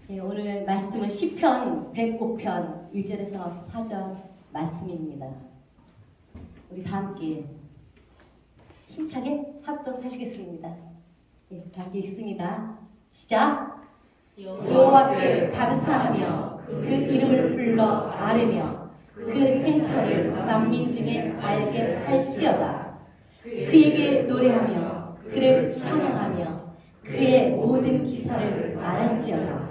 네, 오늘 말씀은 시편 105편 1절에서 4절 말씀입니다. 우리 다 함께 힘차게 합독하시겠습니다. 네, 다 함께 읽습니다. 시작! 여호와께 감사하며 그 이름을 불러 아뢰며 그 행사를 만민 중에 알게 할지어다. 그에게 노래하며 그를 찬양하며 그의 모든 기사를 말할지어다.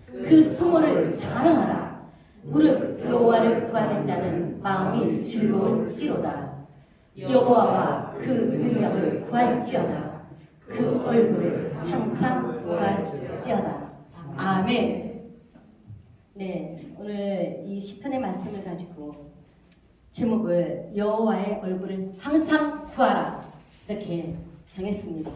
그 수모를 자랑하라. 무릇 여호와를 구하는 자는 마음이 즐거울지로다. 여호와와 그 능력을 구할지어다. 그 얼굴을 항상 구할지어다. 아멘. 네, 오늘 이 시편의 말씀을 가지고 제목을 여호와의 얼굴을 항상 구하라 이렇게 정했습니다.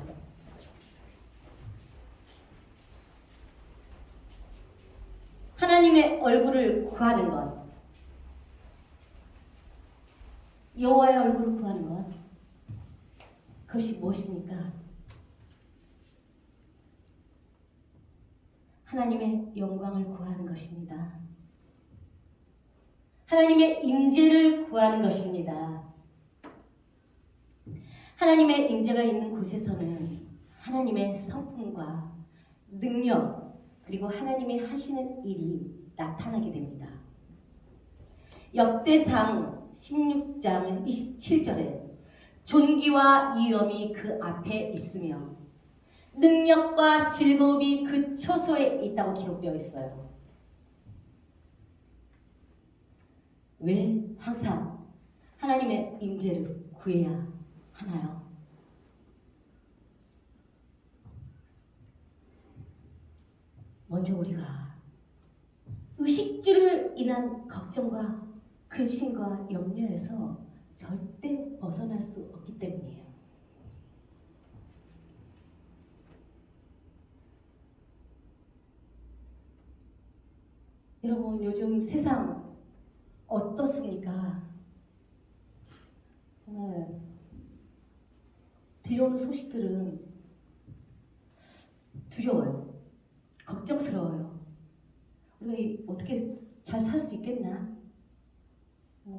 하나님의 얼굴을 구하는 것, 여호와의 얼굴을 구하는 것, 그것이 무엇입니까? 하나님의 영광을 구하는 것입니다. 하나님의 임재를 구하는 것입니다. 하나님의 임재가 있는 곳에서는 하나님의 성품과 능력, 그리고 하나님이 하시는 일이 나타나게 됩니다. 역대상 16장 27절에 존귀와 위엄이 그 앞에 있으며 능력과 즐거움이 그 처소에 있다고 기록되어 있어요. 왜 항상 하나님의 임재를 구해야 하나요? 먼저 우리가 의식주를 인한 걱정과 근심과 염려에서 절대 벗어날 수 없기 때문이에요. 여러분, 요즘 세상 어떻습니까? 정말 들려오는 소식들은 두려워요. 걱정스러워요. 우리가 어떻게 잘 살 수 있겠나?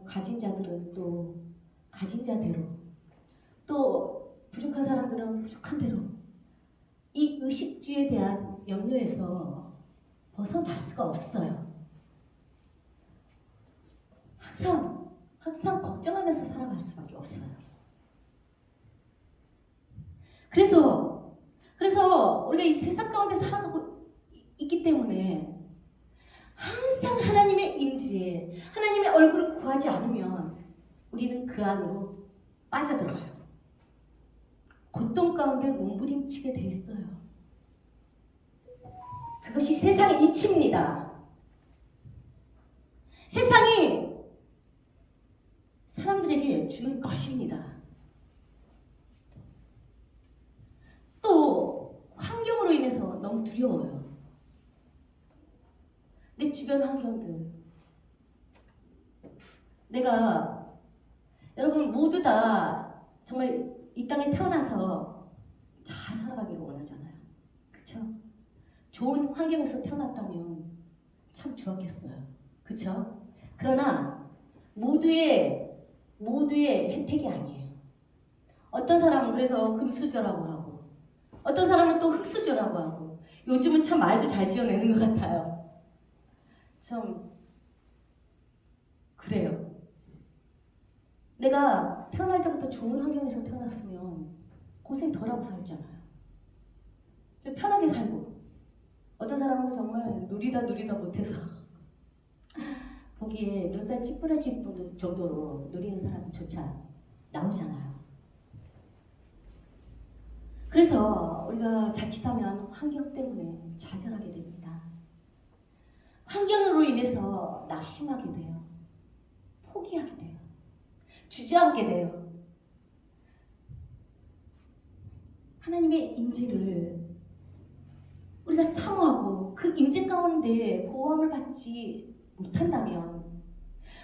가진 자들은 또 가진 자대로, 또 부족한 사람들은 부족한 대로 이 의식주에 대한 염려에서 벗어날 수가 없어요. 항상 걱정하면서 살아갈 수밖에 없어요. 그래서 우리가 이 세상 가운데 살아가고 있기 때문에 항상 하나님의 임재에 하나님의 얼굴을 구하지 않으면 우리는 그 안으로 빠져들어요. 고통 가운데 몸부림치게 돼 있어요. 그것이 세상의 이치입니다. 세상이 사람들에게 주는 것입니다. 또 환경으로 인해서 너무 두려워요. 내 주변 환경들. 여러분 모두 다 정말 이 땅에 태어나서 잘 살아가기를 원하잖아요. 그쵸? 좋은 환경에서 태어났다면 참 좋았겠어요. 그쵸? 그러나 모두의 혜택이 아니에요. 어떤 사람은 그래서 금수저라고 하고, 어떤 사람은 또 흙수저라고 하고, 요즘은 참 말도 잘 지어내는 것 같아요. 참 그래요. 내가 태어날 때부터 좋은 환경에서 태어났으면 고생 덜하고 살잖아요. 좀 편하게 살고, 어떤 사람은 정말 누리다 못해서 보기에 눈살 찌푸려질 정도로 누리는 사람조차 나오잖아요. 그래서 우리가 자칫하면 환경 때문에 좌절하게 됩니다. 환경으로 인해서 낙심하게 돼요. 포기하게 돼요. 주저앉게 돼요. 하나님의 임재를 우리가 사모하고 그 임재 가운데 보호함을 받지 못한다면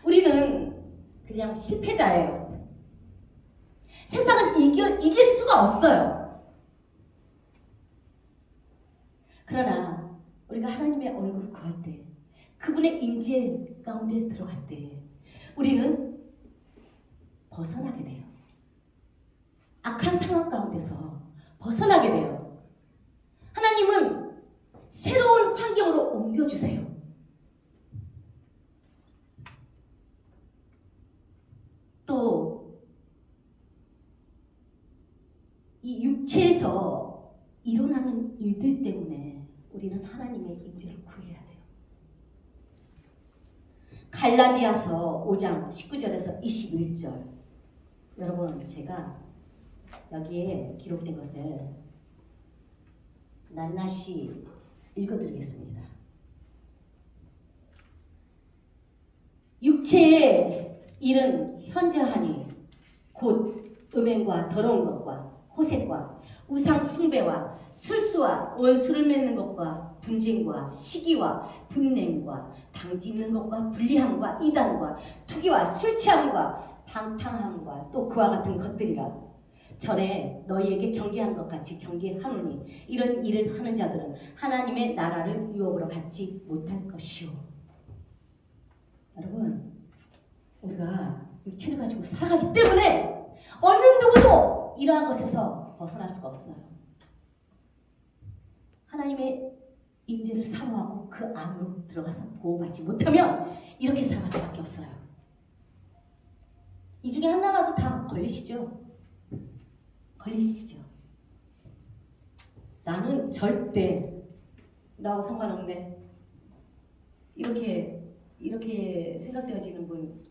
우리는 그냥 실패자예요. 세상은 이길 수가 없어요. 그러나 우리가 하나님의 얼굴을 구할 때, 그분의 임재 가운데 들어갈 때 우리는 벗어나게 돼요. 악한 상황 가운데서 벗어나게 돼요. 하나님은 새로운 환경으로 옮겨주세요. 또 이 육체에서 일어나는 일들 때문에 우리는 하나님의 임재를 구해야 돼요. 갈라디아서 5장 19절에서 21절, 여러분 제가 여기에 기록된 것을 낱낱이 읽어드리겠습니다. 육체의 일은 현저하니 곧 음행과 더러운 것과 호색과 우상 숭배와 술수와 원수를 맺는 것과 분쟁과 시기와 분냄과 당짓는 것과 불리함과 이단과 투기와 술 취함과 방탕함과 또 그와 같은 것들이라. 전에 너희에게 경계한 것 같이 경계하노니 이런 일을 하는 자들은 하나님의 나라를 유업으로 갖지 못할 것이오. 여러분, 우리가 육체를 가지고 살아가기 때문에 어느 누구도 이러한 것에서 벗어날 수가 없어요. 하나님의 임재를 사모하고 그 안으로 들어가서 보호받지 못하면 이렇게 살아갈 수밖에 없어요. 이 중에 하나라도 다 걸리시죠? 걸리시죠? 나는 절대 나하고 상관없네, 이렇게 생각되어지는 분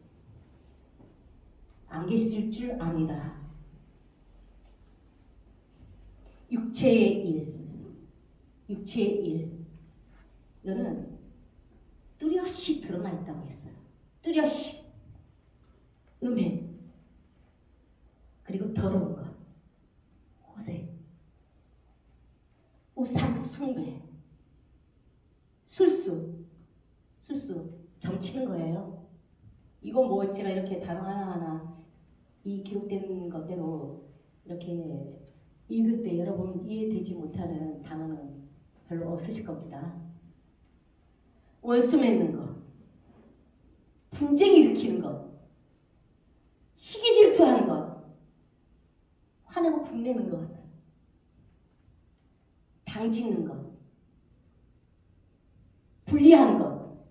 안 계실 줄 압니다. 육체의 일, 이거는 뚜렷이 드러나 있다고 했어요. 뚜렷이 음행, 그리고 더러운 것, 호색, 우상 숭배, 술수 점치는 거예요. 이건 뭐 제가 이렇게 단어 하나하나 이 기록된 것대로 이렇게 읽을 때 여러분 이해되지 못하는 단어는 별로 없으실 겁니다. 원수 맺는 것, 분쟁 일으키는 것, 시기 질투하는 것, 화내고 분내는 것, 당짓는 것, 분리하는 것,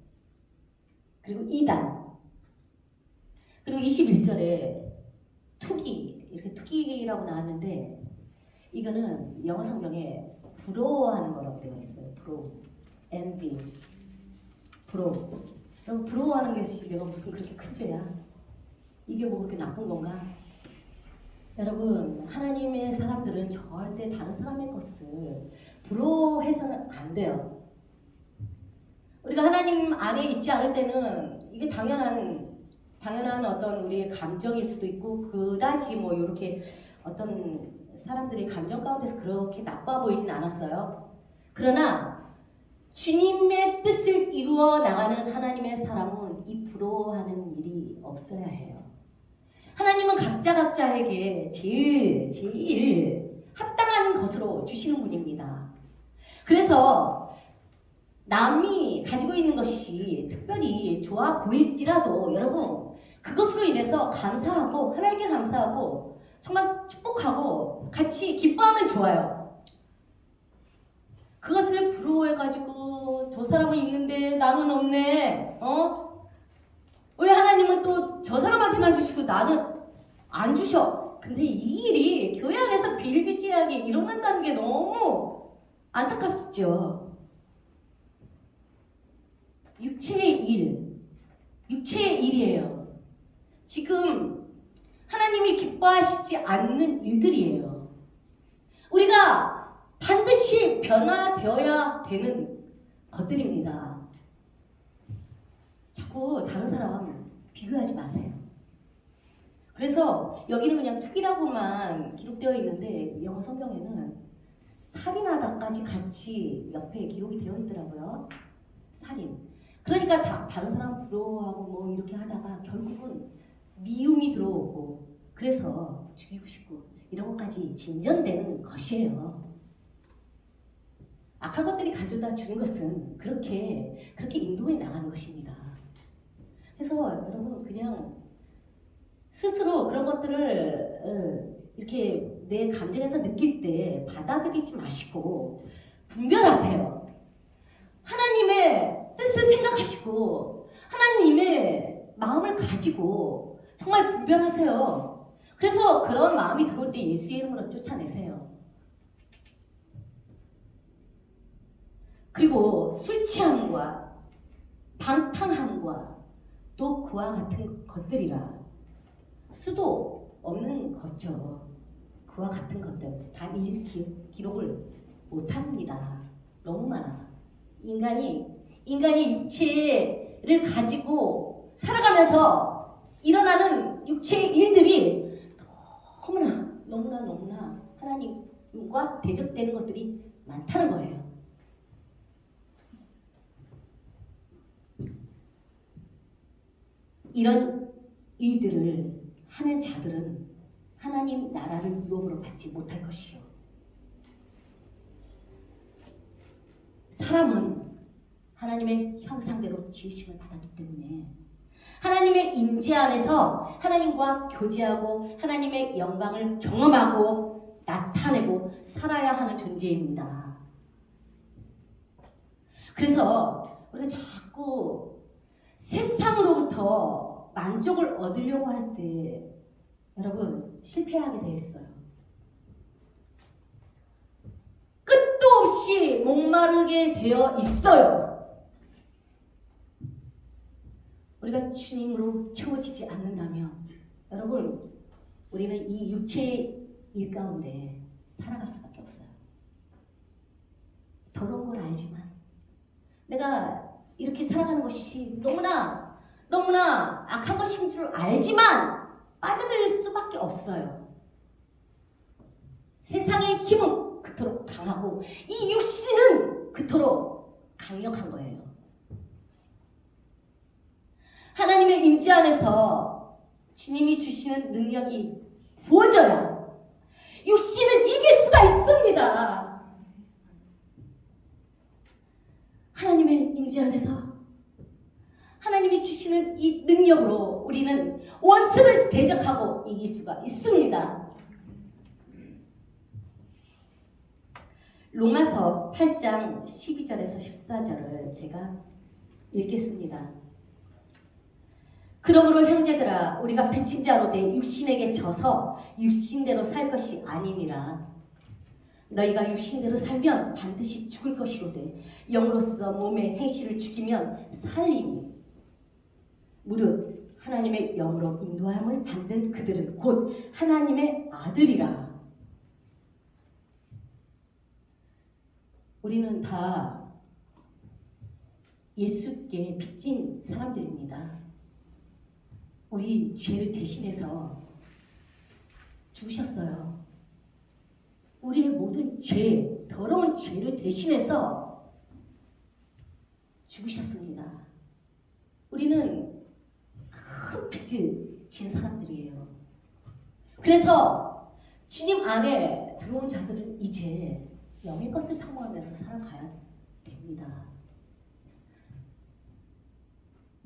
그리고 이단, 그리고 21절에 투기, 이렇게 투기라고 나왔는데 이거는 영어 성경에 부러워하는 거라고 되어 있어요. envy, 여러분 부러워하는 것이 내가 무슨 그렇게 큰 죄야? 이게 뭐 그렇게 나쁜 건가? 여러분, 하나님의 사람들은 절대 다른 사람의 것을 부러워해서는 안 돼요. 우리가 하나님 안에 있지 않을 때는 이게 당연한 어떤 우리의 감정일 수도 있고 그다지 뭐 이렇게 어떤 사람들의 감정 가운데서 그렇게 나빠 보이진 않았어요. 그러나 주님의 뜻을 이루어 나가는 하나님의 사람은 이 부러워하는 일이 없어야 해요. 하나님은 각자에게 제일 합당한 것으로 주시는 분입니다. 그래서 남이 가지고 있는 것이 특별히 좋아 보일지라도 여러분 그것으로 인해서 감사하고 하나님께 감사하고 정말 축복하고 같이 기뻐하면 좋아요. 그것을 부러워해가지고 저 사람은 있는데 나는 없네. 왜 하나님은 또 저 사람한테만 주시고 나는 안 주셔. 근데 이 일이 교회 안에서 비일비재하게 일어난다는 게 너무 안타깝죠. 육체의 일이에요. 지금 하나님이 기뻐하시지 않는 일들이에요. 우리가 반드시 변화되어야 되는 것들입니다. 자꾸 다른 사람 비교하지 마세요. 그래서 여기는 그냥 투기라고만 기록되어 있는데 영어 성경에는 살인하다까지 같이 옆에 기록이 되어 있더라고요. 살인. 그러니까 다른 사람 부러워하고 뭐 이렇게 하다가 결국은 미움이 들어오고 그래서 죽이고 싶고 이런 것까지 진전되는 것이에요. 악한 것들이 가져다 주는 것은 그렇게 인도해 나가는 것입니다. 그래서 여러분 그냥 스스로 그런 것들을 이렇게 내 감정에서 느낄 때 받아들이지 마시고 분별하세요. 하나님의 뜻을 생각하시고 하나님의 마음을 가지고 정말 분별하세요. 그래서 그런 마음이 들어올 때 예수의 이름으로 쫓아내세요. 그리고 술 취함과 방탕함과 또 그와 같은 것들이라 수도 없는 거죠. 그와 같은 것들 다 기록을 못합니다. 너무 많아서 인간이 육체를 가지고 살아가면서 일어나는 육체의 일들이 너무나 하나님과 대적되는 것들이 많다는 거예요. 이런 일들을 하는 자들은 하나님 나라를 유업으로 받지 못할 것이요. 사람은 하나님의 형상대로 지으심을 받았기 때문에 하나님의 임재 안에서 하나님과 교제하고 하나님의 영광을 경험하고 나타내고 살아야 하는 존재입니다. 그래서 우리가 자꾸 세상으로부터 만족을 얻으려고 할 때 여러분 실패하게 돼 있어요. 끝도 없이 목마르게 되어 있어요. 우리가 주님으로 채워지지 않는다면 여러분 우리는 이 육체의 일 가운데 살아갈 수밖에 없어요. 더러운 걸 알지만 내가 이렇게 살아가는 것이 너무나 악한 것인 줄 알지만 빠져들 수밖에 없어요. 세상의 힘은 그토록 강하고 이 육신은 그토록 강력한 거예요. 하나님의 임재 안에서 주님이 주시는 능력이 부어져야 육신을 이길 수가 있습니다. 하나님의 임재 안에서 하나님이 주시는 이 능력으로 우리는 원수를 대적하고 이길 수가 있습니다. 로마서 8장 12절에서 14절을 제가 읽겠습니다. 그러므로 형제들아 우리가 빚진 자로 돼 육신에게 져서 육신대로 살 것이 아니니라. 너희가 육신대로 살면 반드시 죽을 것이로되 영으로서 몸의 행실을 죽이면 살리니 무릇 하나님의 영으로 인도함을 받는 그들은 곧 하나님의 아들이라. 우리는 다 예수께 빚진 사람들입니다. 우리 죄를 대신해서 죽으셨어요. 우리의 모든 죄, 더러운 죄를 대신해서 죽으셨습니다. 우리는 큰 빚을 진 사람들이에요. 그래서 주님 안에 들어온 자들은 이제 영의 것을 사모하면서 살아가야 됩니다.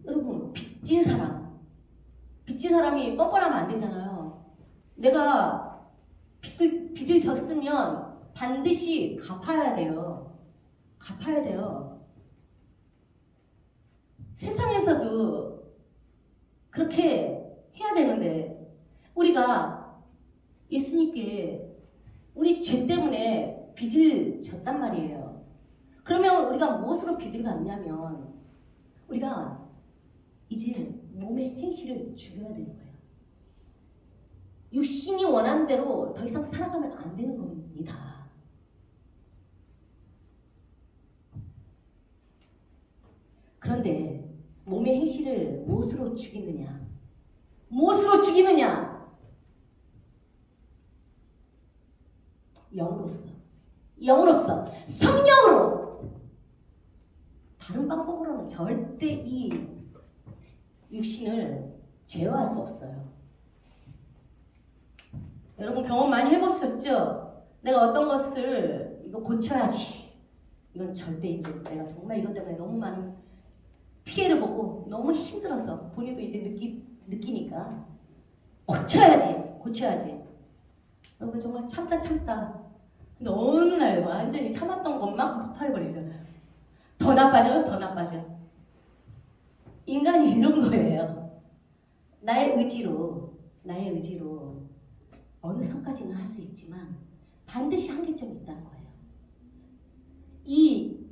여러분, 빚진 사람이 뻔뻔하면 안 되잖아요. 내가 빚을 졌으면 반드시 갚아야 돼요. 세상에서도 그렇게 해야 되는데 우리가 예수님께 우리 죄 때문에 빚을 졌단 말이에요. 그러면 우리가 무엇으로 빚을 갚냐면 우리가 이제 몸의 행실을 죽여야 되는 거예요. 육신이 원하는 대로 더 이상 살아가면 안 되는 겁니다. 그런데 몸의 행실을 무엇으로 죽이느냐? 영으로서 성령으로. 다른 방법으로는 절대 이 육신을 제어할 수 없어요. 여러분 경험 많이 해보셨죠? 내가 어떤 것을 이거 고쳐야지. 이건 절대 이제 내가 정말 이것 때문에 너무 많은 피해를 보고 너무 힘들어서 본인도 이제 느끼니까 고쳐야지. 여러분 정말 참다. 근데 어느 날 완전히 참았던 것만 폭발해버리잖아요. 더 나빠져. 인간이 이런 거예요. 나의 의지로 어느 선까지는 할 수 있지만 반드시 한계점이 있다는 거예요. 이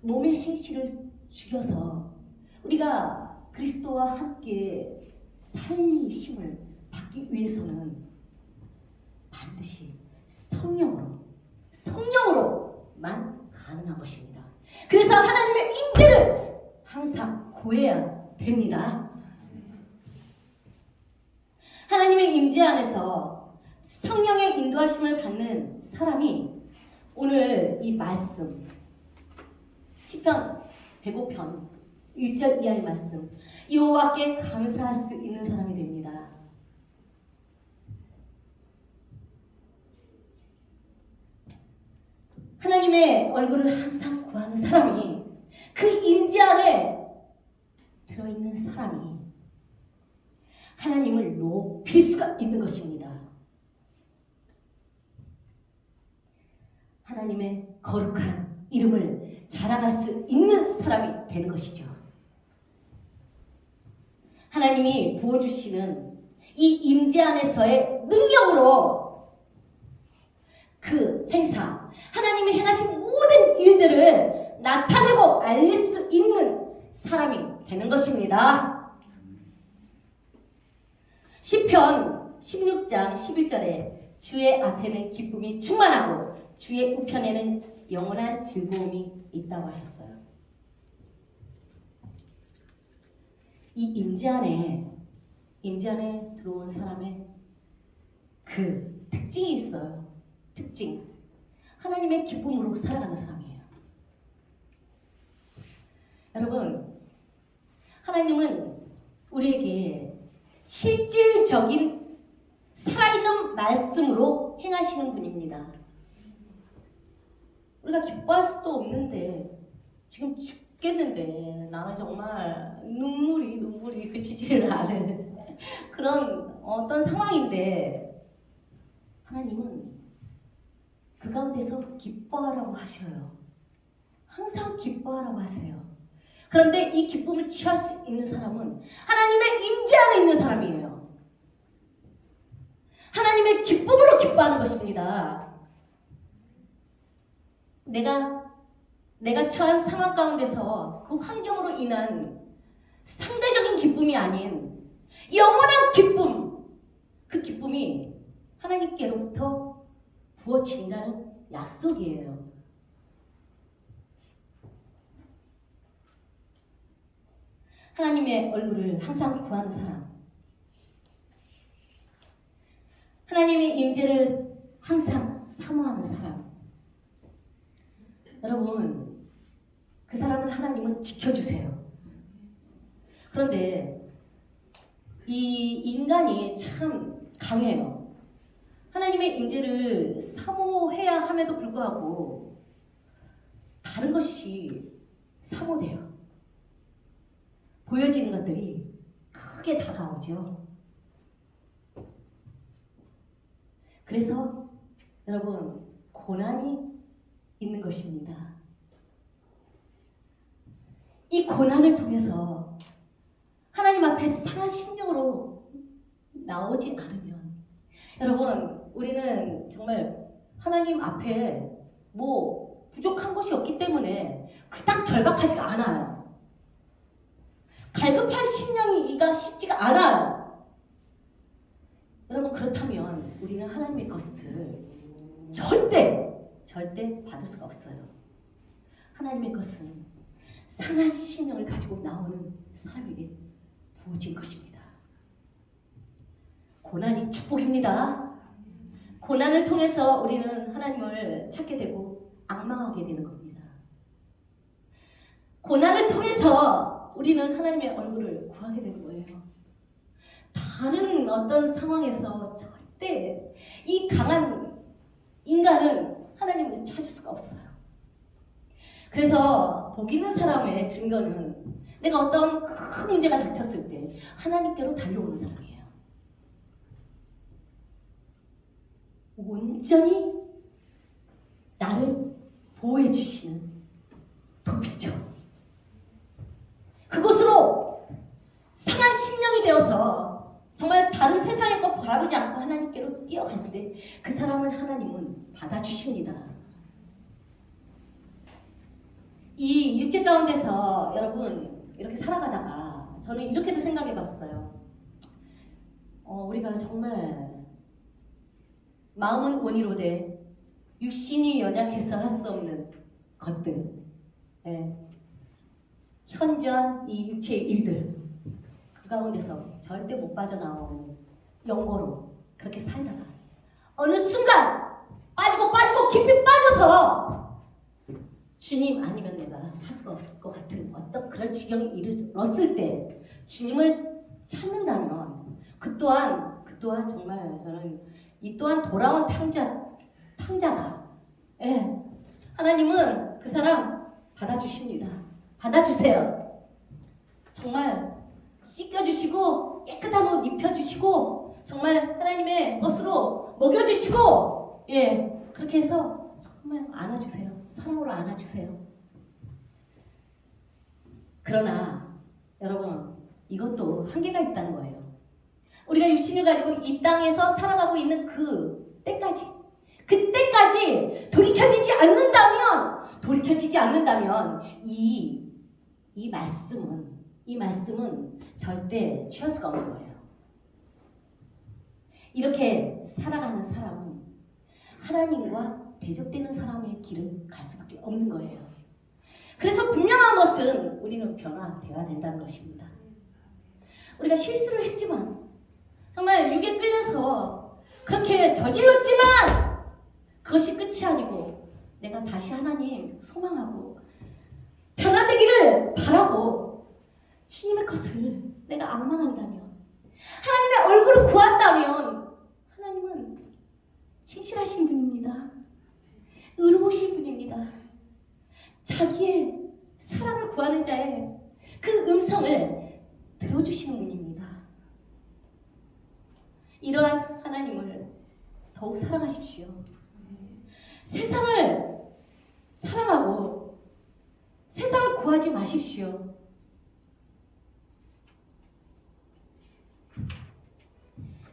몸의 행실을 죽여서 우리가 그리스도와 함께 살리심을 받기 위해서는 반드시 성령으로만 가능한 것입니다. 그래서 하나님의 임재를 항상 구해야 됩니다. 하나님의 임재 안에서 성령의 인도하심을 받는 사람이 오늘 이 말씀 시편 105편 1절 이하의 말씀 여호와께 감사할 수 있는 사람이 됩니다. 하나님의 얼굴을 항상 구하는 사람이 그 임재 안에 들어있는 사람이 하나님을 높일 수가 있는 것입니다. 하나님의 거룩한 이름을 자랑할 수 있는 사람이 되는 것이죠. 하나님이 부어주시는 이 임재 안에서의 능력으로 그 행사, 하나님이 행하신 모든 일들을 나타내고 알릴 수 있는 사람이 되는 것입니다. 시편 16장 11절에 주의 앞에는 기쁨이 충만하고 주의 우편에는 영원한 즐거움이 있다고 하셨어요. 이 임재 안에 들어온 사람의 그 특징이 있어요. 특징. 하나님의 기쁨으로 살아가는 사람이에요. 여러분, 하나님은 우리에게 실질적인 살아있는 말씀으로 행하시는 분입니다. 우리가 기뻐할 수도 없는데 지금 죽겠는데 나는 정말 눈물이 그치지를 않은 그런 어떤 상황인데 하나님은 그 가운데서 기뻐하라고 하셔요. 항상 기뻐하라고 하세요. 그런데 이 기쁨을 취할 수 있는 사람은 하나님의 임재 안에 있는 사람이에요. 하나님의 기쁨으로 기뻐하는 것입니다. 내가 처한 상황 가운데서 그 환경으로 인한 상대적인 기쁨이 아닌 영원한 기쁨, 그 기쁨이 하나님께로부터 부어진다는 약속이에요. 하나님의 얼굴을 항상 구하는 사람, 하나님의 임재를 항상 사모하는 사람, 여러분, 그 사람을 하나님은 지켜주세요. 그런데 이 인간이 참 강해요. 하나님의 임재를 사모해야 함에도 불구하고 다른 것이 사모돼요. 보여지는 것들이 크게 다가오죠. 그래서 여러분, 고난이 있는 것입니다. 이 고난을 통해서 하나님 앞에 상한 심령으로 나오지 않으면 여러분, 우리는 정말 하나님 앞에 부족한 것이 없기 때문에 그닥 절박하지가 않아요. 갈급한 심령이기가 쉽지가 않아요. 여러분, 그렇다면 우리는 하나님의 것을 절대 받을 수가 없어요. 하나님의 것은 상한 심령을 가지고 나오는 사람에게 부어진 것입니다. 고난이 축복입니다. 고난을 통해서 우리는 하나님을 찾게 되고 악망하게 되는 겁니다. 고난을 통해서 우리는 하나님의 얼굴을 구하게 되는 거예요. 다른 어떤 상황에서 절대 이 강한 인간은 하나님을 찾을 수가 없어요. 그래서 복 있는 사람의 증거는 내가 어떤 큰 문제가 닥쳤을 때 하나님께로 달려오는 사람이에요. 온전히 나를 보호해 주시는 도피처. 그곳으로 상한 심령이 되어서 정말 다른 세상의 것 바라보지 않고 하나님께로 뛰어갈 때 그 사람을 하나님은 받아주십니다. 이 육체 가운데서 여러분 이렇게 살아가다가 저는 이렇게도 생각해 봤어요. 우리가 정말 마음은 원이로되 육신이 연약해서 할 수 없는 것들, 현저한 이 육체의 일들, 그 가운데서 절대 못 빠져나오는 영고로 그렇게 살다가 어느 순간 빠지고 깊이 빠져서 주님 아니면 내가 살 수가 없을 것 같은 어떤 그런 지경에 이르렀을 때 주님을 찾는다면 그 또한 정말 저는 이 또한 돌아온 탕자다. 하나님은 그 사람 받아주십니다. 받아주세요. 정말 씻겨주시고 깨끗한 옷 입혀주시고 정말 하나님의 것으로 먹여주시고 그렇게 해서 정말 안아주세요. 사랑으로 안아주세요. 그러나 여러분 이것도 한계가 있다는 거예요. 우리가 육신을 가지고 이 땅에서 살아가고 있는 그때까지 돌이켜지지 않는다면 이 말씀은 절대 취할 수가 없는 거예요. 이렇게 살아가는 사람은 하나님과 대적되는 사람의 길을 갈 수밖에 없는 거예요. 그래서 분명한 것은 우리는 변화되어야 된다는 것입니다. 우리가 실수를 했지만 정말 육에 끌려서 그렇게 저질렀지만 그것이 끝이 아니고 내가 다시 하나님 소망하고 변화되기를 바라고 주님의 것을 내가 앙망한다면 하나님의 얼굴을 구한다면 하나님은 신실하신 분입니다. 의로우신 분입니다. 자기의 사랑을 구하는 자의 그 음성을 들어주시는 분입니다. 이러한 하나님을 더욱 사랑하십시오. 세상을 사랑하고 세상을 구하지 마십시오.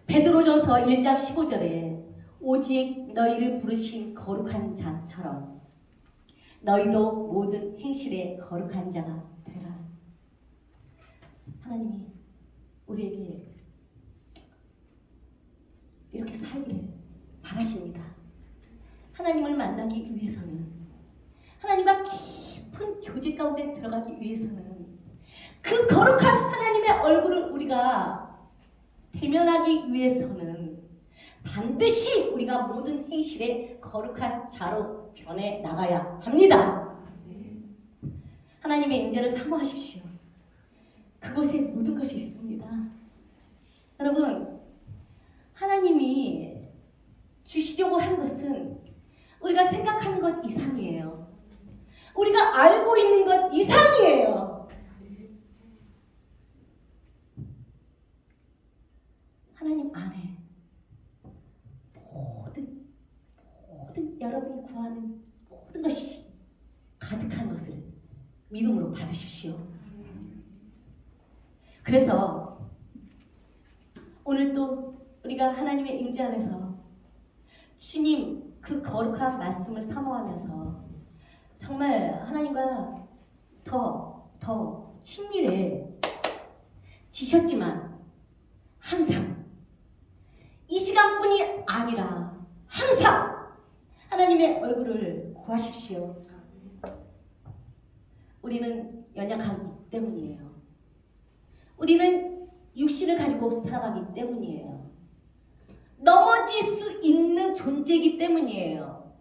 베드로전서 1장 15절에 오직 너희를 부르신 거룩한 자처럼 너희도 모든 행실에 거룩한 자가 되라. 하나님이 우리에게 이렇게 살기를 바라십니다. 하나님을 만나기 위해서는 하나님과 깊은 교제 가운데 들어가기 위해서는 그 거룩한 하나님의 얼굴을 우리가 대면하기 위해서는 반드시 우리가 모든 행실에 거룩한 자로 변해 나가야 합니다. 하나님의 임재를 사모하십시오. 그곳에 모든 것이 있습니다. 여러분, 하나님이 주시려고 하는 것은 우리가 생각하는 것 이상이에요. 우리가 알고 있는 것 이상이에요. 하나님 안에 모든 여러분이 구하는 모든 것이 가득한 것을 믿음으로 받으십시오. 그래서 오늘 또 우리가 하나님의 임재 안에서 주님 그 거룩한 말씀을 사모하면서 정말 하나님과 더 친밀해지셨지만 항상 이 시간뿐이 아니라 항상 하나님의 얼굴을 구하십시오. 우리는 연약하기 때문이에요. 우리는 육신을 가지고 살아가기 때문이에요. 넘어질 수 있는 존재이기 때문이에요.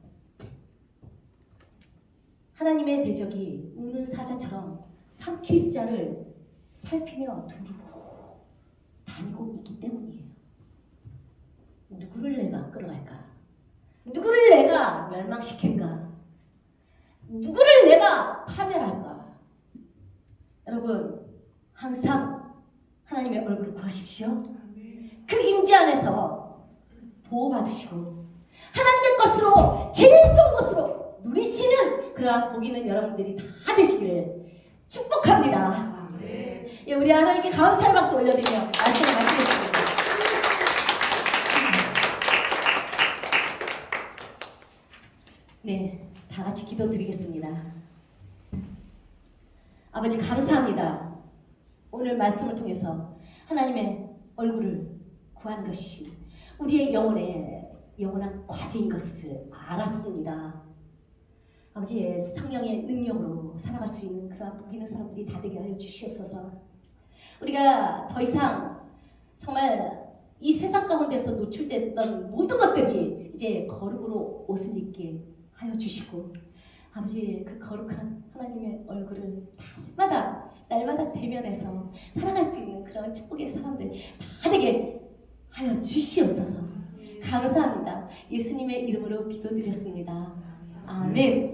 하나님의 대적이 우는 사자처럼 삼킬 자를 살피며 두루 다니고 있기 때문이에요. 누구를 내가 끌어갈까? 누구를 내가 멸망시킬까? 누구를 내가 누가 파멸할까? 여러분, 항상 하나님의 얼굴을 구하십시오. 그 임재 안에서 보호받으시고 하나님의 것으로 제일 좋은 것으로 누리시는 그러한 복 있는 여러분들이 다 되시기를 축복합니다. 예, 우리 하나님께 감사의 박수 올려드리며 말씀을 마치겠습니다. 네, 다 같이 기도드리겠습니다. 아버지 감사합니다. 오늘 말씀을 통해서 하나님의 얼굴을 구하는 것이 우리의 영혼의 영원한 과제인 것을 알았습니다. 아버지의 성령의 능력으로 살아갈 수 있는 그러한 복 있는 사람들이 다 되게 하여 주시옵소서. 우리가 더 이상 정말 이 세상 가운데서 노출됐던 모든 것들이 이제 거룩으로 옷을 입게 하여 주시고 아버지 그 거룩한 하나님의 얼굴을 날마다 대면해서 살아갈 수 있는 그런 축복의 사람들 다 되게 하여 주시옵소서. 감사합니다. 예수님의 이름으로 기도드렸습니다. 아멘.